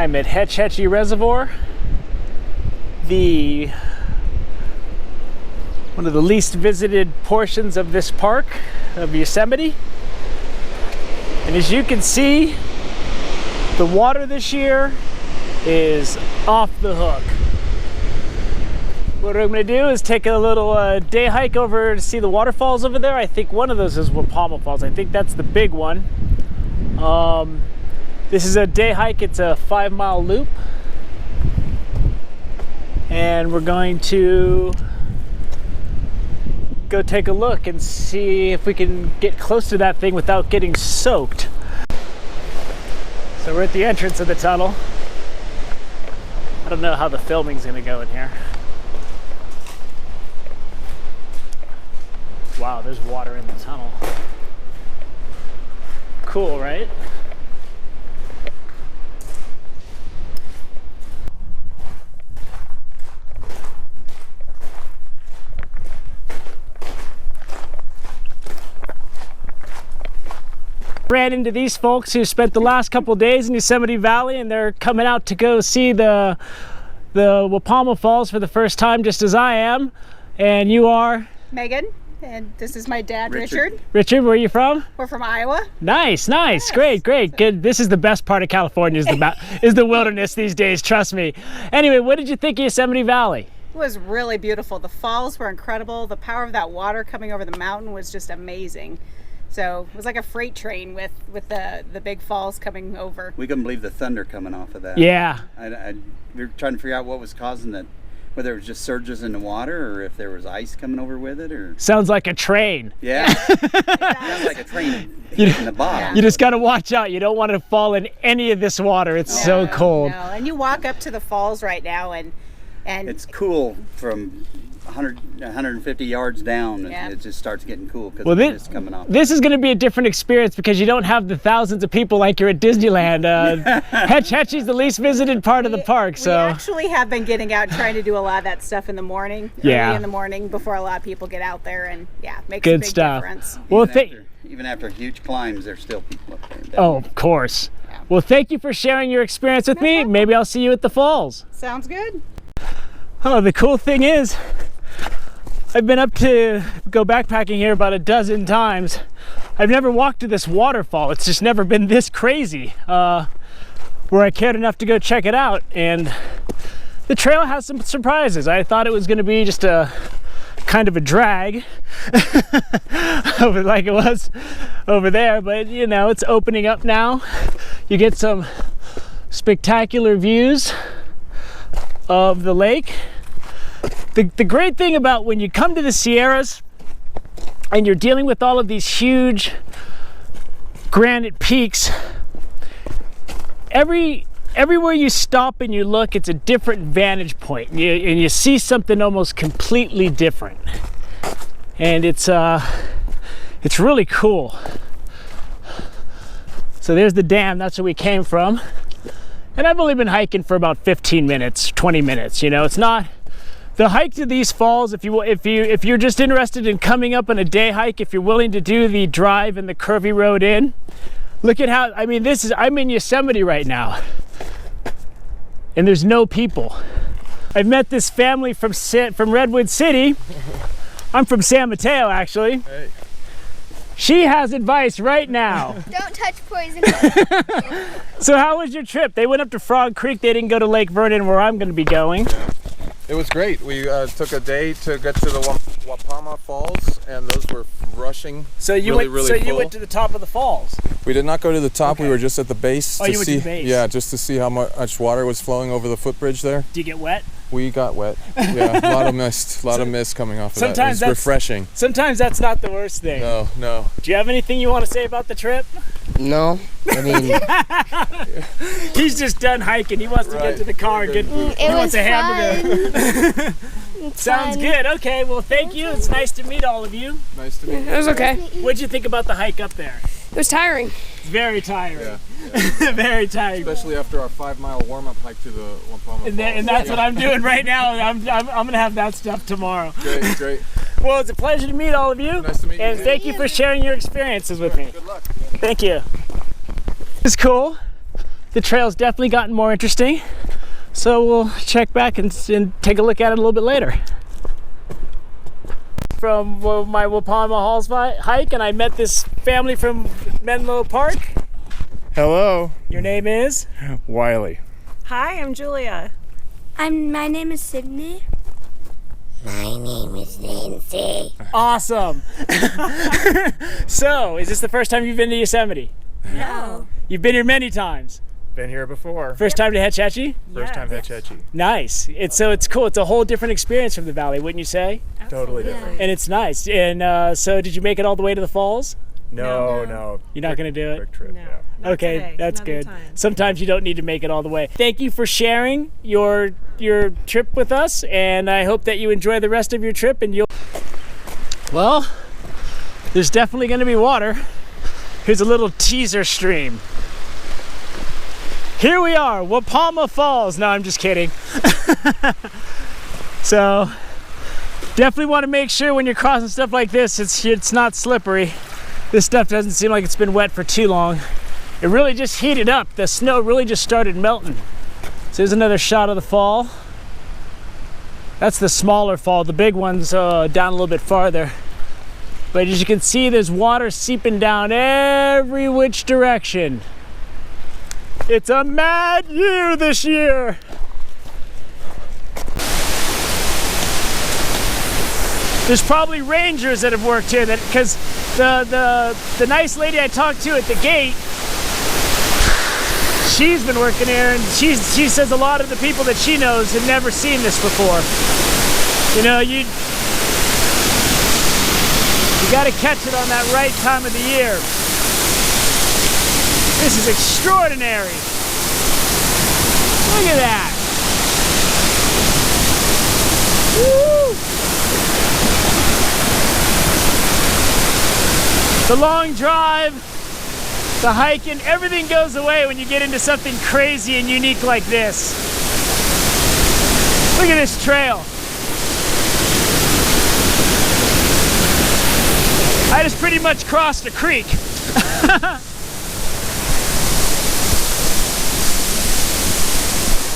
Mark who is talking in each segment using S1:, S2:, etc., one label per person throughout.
S1: I'm at Hetch Hetchy Reservoir, one of the least visited portions of this park of Yosemite. And as you can see, the water this year is off the hook. What I'm going to do is take a little day hike over to see the waterfalls over there. I think one of those is Wapama Falls. I think that's the big one. This is a day hike. It's a 5-mile loop. And we're going to go take a look and see if we can get close to that thing without getting soaked. So we're at the entrance of the tunnel. I don't know how the filming's gonna go in here. Wow, there's water in the tunnel. Cool, right? Ran into these folks who spent the last couple days in Yosemite Valley, and they're coming out to go see the Wapama Falls for the first time, just as I am. And you are?
S2: Megan, and this is my dad, Richard.
S1: Richard, where are you from?
S2: We're from Iowa.
S1: Nice, nice, yes. Great, great, good. This is the best part of California, is the wilderness these days, trust me. Anyway, what did you think of Yosemite Valley?
S2: It was really beautiful. The falls were incredible. The power of that water coming over the mountain was just amazing. So it was like a freight train with the big falls coming over.
S3: We couldn't believe the thunder coming off of that.
S1: Yeah.
S3: We were trying to figure out what was causing that, whether it was just surges in the water or if there was ice coming over with it. Or
S1: sounds like a train.
S3: Yeah. Sounds like a train hitting the bottom.
S1: You just got to watch out. You don't want to fall in any of this water. It's so cold.
S2: No. And you walk up to the falls right now and
S3: it's cool from 150 yards down.
S2: Yeah.
S3: It just starts getting cool because it's coming off.
S1: This is going to be a different experience because you don't have the thousands of people like you're at Disneyland. Hetch Hetchy's the least visited part of the park. So
S2: we actually have been getting out and trying to do a lot of that stuff in the morning. Early in the morning before a lot of people get out there, and makes a big difference.
S1: Well,
S3: even after huge climbs, there's still people up there.
S1: Oh, of course. Yeah. Well, thank you for sharing your experience with me. Maybe I'll see you at the falls.
S2: Sounds good.
S1: Oh, the cool thing is, I've been up to go backpacking here about a dozen times. I've never walked to this waterfall. It's just never been this crazy where I cared enough to go check it out. And the trail has some surprises. I thought it was going to be just a kind of a drag like it was over there, but you know, it's opening up now. You get some spectacular views of the lake. The great thing about when you come to the Sierras and you're dealing with all of these huge granite peaks, everywhere you stop and you look, it's a different vantage point, and you see something almost completely different, and it's really cool. So there's the dam. That's where we came from, and I've only been hiking for about 15 minutes, 20 minutes. You know, it's not the hike to these falls. If you're just interested in coming up on a day hike, if you're willing to do the drive and the curvy road in, look at how, I mean, I'm in Yosemite right now, and there's no people. I've met this family from Redwood City. I'm from San Mateo, actually. Hey. She has advice right now.
S4: Don't touch poison.
S1: So how was your trip? They went up to Frog Creek. They didn't go to Lake Vernon, where I'm going to be going.
S5: It was great. We took a day to get to the Wapama Falls, and those were rushing.
S1: So you
S5: really
S1: went to the top of the falls.
S5: We did not go to the top. Okay. We were just at the base.
S1: Oh, you went to the base.
S5: Yeah, just to see how much water was flowing over the footbridge there.
S1: Did you get wet?
S5: We got wet. Yeah, a lot of mist. A lot of mist coming off of that. It was refreshing.
S1: Sometimes that's not the worst thing.
S5: No.
S1: Do you have anything you want to say about the trip?
S6: No. I mean,
S1: he's just done hiking. He wants to get to the car and get. He wants a hamburger. Sounds good. Okay. Well, thank you. It's nice to meet all of you.
S5: Nice to meet you.
S6: It was okay.
S1: What'd you think about the hike up there?
S6: It was tiring.
S1: It's very tiring.
S5: Yeah.
S1: Very tiring.
S5: Especially after our 5-mile warm-up hike to the Wapama Falls.
S1: And that's what I'm doing right now. I'm gonna have that stuff tomorrow.
S5: Great.
S1: Well, it's a pleasure to meet all of you.
S5: Nice to meet you.
S1: And thank you for sharing your experiences with me.
S5: Good luck.
S1: Thank you. It's cool. the trail's definitely gotten more interesting. So we'll check back and take a look at it a little bit later. From my Wapama Falls hike, and I met this family from Menlo Park.
S4: Hello,
S1: Your name is?
S4: Wiley.
S7: Hi, I'm Julia.
S8: My name is Sydney. My name is Nancy.
S1: Awesome. So, is this the first time you've been to Yosemite?
S7: No.
S1: You've been here many times.
S4: Been here before.
S1: First time to Hetch Hetchy?
S4: First time Hetch Hetchy.
S1: Nice. It's cool. It's a whole different experience from the valley, wouldn't you say?
S4: Totally different.
S1: And it's nice. And so, did you make it all the way to the falls?
S4: No.
S1: You're not going to do it?
S4: Quick trip,
S7: No.
S4: yeah.
S7: Not
S1: Okay,
S7: today,
S1: that's
S7: another
S1: good.
S7: time.
S1: Sometimes you don't need to make it all the way. Thank you for sharing your trip with us, and I hope that you enjoy the rest of your trip. And well, there's definitely going to be water. Here's a little teaser stream. Here we are, Wapama Falls. No, I'm just kidding. So definitely want to make sure when you're crossing stuff like this, it's not slippery. This stuff doesn't seem like it's been wet for too long. It really just heated up. The snow really just started melting. So here's another shot of the fall. That's the smaller fall. The big one's down a little bit farther. But as you can see, there's water seeping down every which direction. It's a mad year this year. There's probably rangers that have worked here, because the nice lady I talked to at the gate, she's been working here, and she says a lot of the people that she knows have never seen this before. You know, you got to catch it on that right time of the year. This is extraordinary. Look at that. Woo! The long drive, the hiking, everything goes away when you get into something crazy and unique like this. Look at this trail. I just pretty much crossed a creek.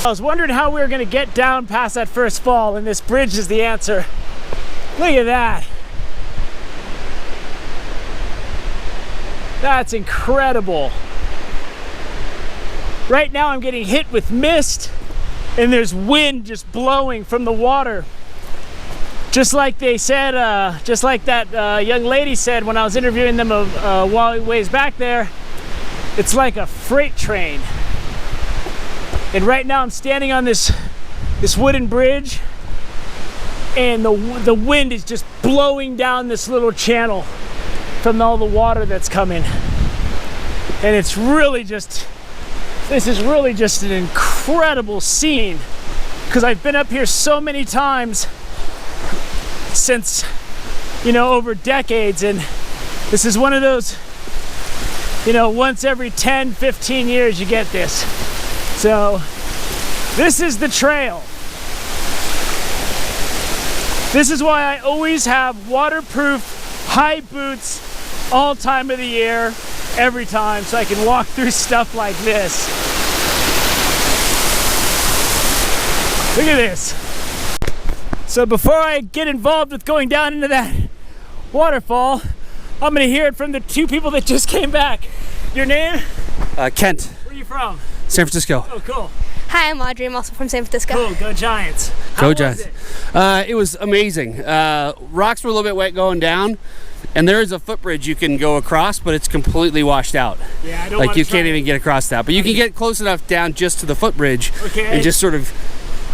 S1: I was wondering how we were going to get down past that first fall, and this bridge is the answer. Look at that. That's incredible. Right now I'm getting hit with mist, and there's wind just blowing from the water. Just like they said, just like that young lady said when I was interviewing them a ways back there, it's like a freight train. And right now I'm standing on this wooden bridge, and the wind is just blowing down this little channel from all the water that's coming. And it's really just, this is really just an incredible scene, because I've been up here so many times since, you know, over decades, and this is one of those, you know, once every 10, 15 years you get this. So this is the trail. This is why I always have waterproof high boots all time of the year, every time, so I can walk through stuff like this. Look at this. So before I get involved with going down into that waterfall, I'm gonna hear it from the two people that just came back. Your name?
S9: Kent,
S1: Where are you from?
S9: San Francisco.
S1: Oh, cool.
S8: Hi, I'm Audrey. I'm also from San Francisco.
S1: Cool, go Giants. How
S9: Go
S1: was
S9: Giants.
S1: it?
S9: It was amazing. Rocks were a little bit wet going down, and there is a footbridge you can go across, but it's completely washed out.
S1: Yeah, I don't
S9: Like
S1: wanna
S9: you
S1: try
S9: can't
S1: it.
S9: even get across that, but you can get close enough down just to the footbridge,
S1: Okay.
S9: and just sort of,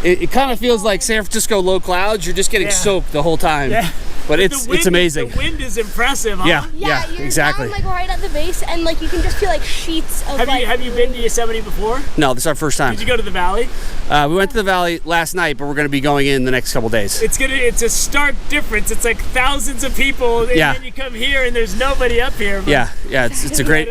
S9: it kind of feels like San Francisco low clouds. You're just getting
S1: Yeah.
S9: soaked the whole time.
S1: Yeah.
S9: But
S1: The
S9: it's
S1: wind-
S9: amazing.
S1: The wind is impressive, huh?
S9: Yeah,
S8: Yeah, you're
S9: exactly.
S8: down, like right at the base, and like you can just feel like sheets of
S1: Have you been to Yosemite before?
S9: No, this is our first time.
S1: Did you go to the valley?
S9: We went to the valley last night, but we're going to be going in the next couple days.
S1: It's a stark difference. It's like thousands of people, and
S9: Yeah.
S1: then you come here and there's nobody up here. But
S9: Yeah, it's a great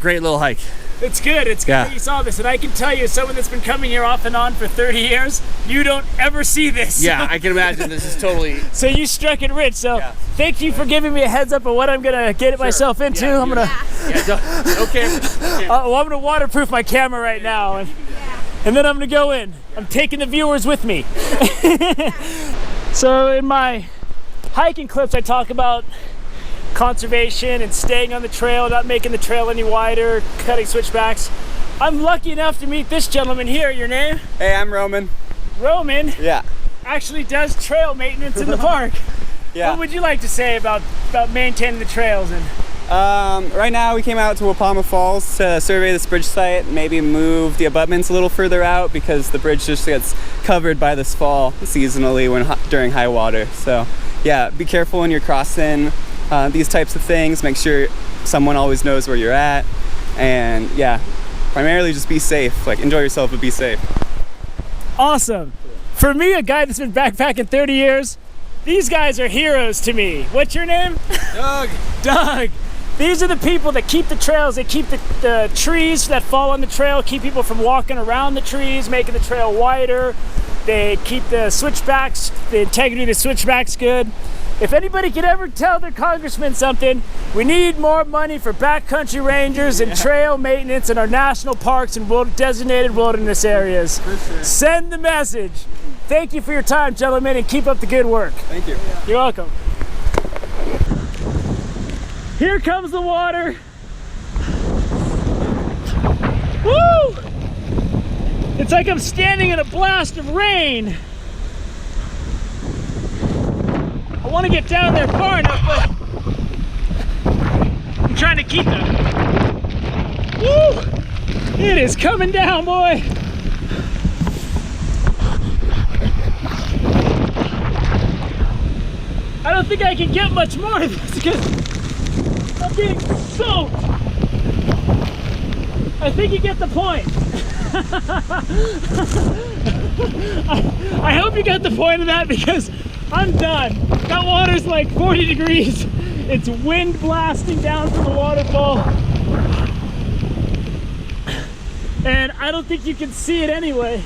S1: But,
S9: little hike.
S1: It's good. It's good that you saw this. And I can tell you, as someone that's been coming here off and on for 30 years, you don't ever see this.
S9: Yeah, I can imagine this is totally...
S1: So you struck it rich. So thank you for giving me a heads up of what I'm going to get myself into. I'm going to...
S9: Okay.
S1: Well, I'm going to waterproof my camera right now. And then I'm going to go in. I'm taking the viewers with me. So in my hiking clips, I talk about conservation and staying on the trail, not making the trail any wider, cutting switchbacks. I'm lucky enough to meet this gentleman here. Your name?
S10: Hey, I'm Roman.
S1: Roman?
S10: Yeah.
S1: Actually does trail maintenance in the park.
S10: Yeah.
S1: What would you like to say about maintaining the trails? And
S10: right now we came out to Wapama Falls to survey this bridge site, maybe move the abutments a little further out because the bridge just gets covered by this fall seasonally during high water. So yeah, be careful when you're crossing these types of things. Make sure someone always knows where you're at, and yeah, primarily just be safe. Like, enjoy yourself, but be safe.
S1: Awesome. For me, a guy that's been backpacking 30 years, these guys are heroes to me. What's your name?
S10: Doug.
S1: Doug. These are the people that keep the trails. They keep the trees that fall on the trail, keep people from walking around the trees, making the trail wider. They keep the switchbacks, the integrity of the switchbacks good. If anybody could ever tell their congressman something, we need more money for backcountry rangers and trail maintenance in our national parks and designated wilderness areas.
S10: For sure.
S1: Send the message. Thank you for your time, gentlemen, and keep up the good work.
S10: Thank you.
S1: You're welcome. Here comes the water. Woo! It's like I'm standing in a blast of rain. I want to get down there far enough, but I'm trying to keep them. Woo! It is coming down, boy. I don't think I can get much more of this because I'm being soaked. I think you get the point. I hope you got the point of that because I'm done. That water's like 40 degrees. It's wind blasting down from the waterfall. And I don't think you can see it anyway.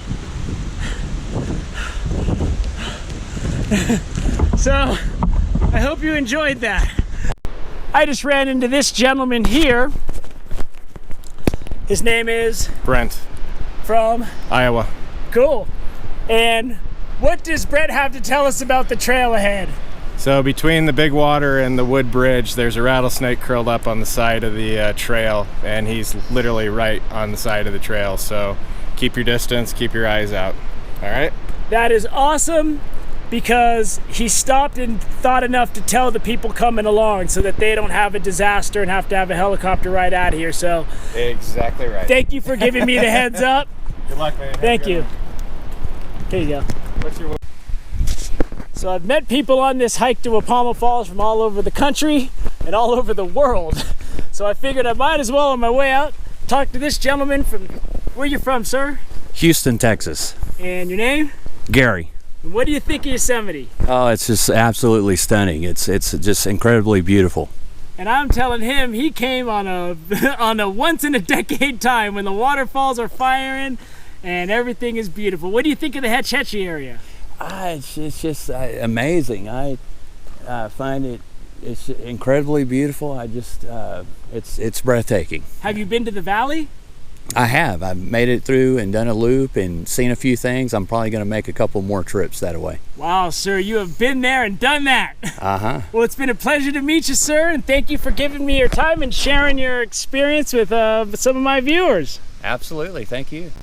S1: So, I hope you enjoyed that. I just ran into this gentleman here. His name is?
S4: Brent.
S1: From?
S4: Iowa.
S1: Cool. And what does Brett have to tell us about the trail ahead?
S4: So between the big water and the wood bridge, there's a rattlesnake curled up on the side of the trail, and he's literally right on the side of the trail. So keep your distance, keep your eyes out. All right?
S1: That is awesome because he stopped and thought enough to tell the people coming along so that they don't have a disaster and have to have a helicopter right out of here. So
S4: exactly right.
S1: Thank you for giving me the heads up.
S4: Good luck, man.
S1: Thank you. Here you go.
S4: What's your...
S1: So I've met people on this hike to Wapama Falls from all over the country and all over the world. So I figured I might as well on my way out talk to this gentleman from, where you from, sir?
S11: Houston, Texas.
S1: And your name?
S11: Gary.
S1: What do you think of Yosemite?
S11: Oh, it's just absolutely stunning. It's just incredibly beautiful.
S1: And I'm telling him he came on a on a once in a decade time when the waterfalls are firing and everything is beautiful. What do you think of the Hetch Hetchy area?
S11: It's just amazing. I find it's incredibly beautiful. I just it's breathtaking.
S1: Have you been to the valley?
S11: I have. I've made it through and done a loop and seen a few things. I'm probably going to make a couple more trips that way.
S1: Wow, sir, you have been there and done that.
S11: Uh-huh.
S1: Well, it's been a pleasure to meet you, sir, and thank you for giving me your time and sharing your experience with some of my viewers.
S11: Absolutely. Thank you.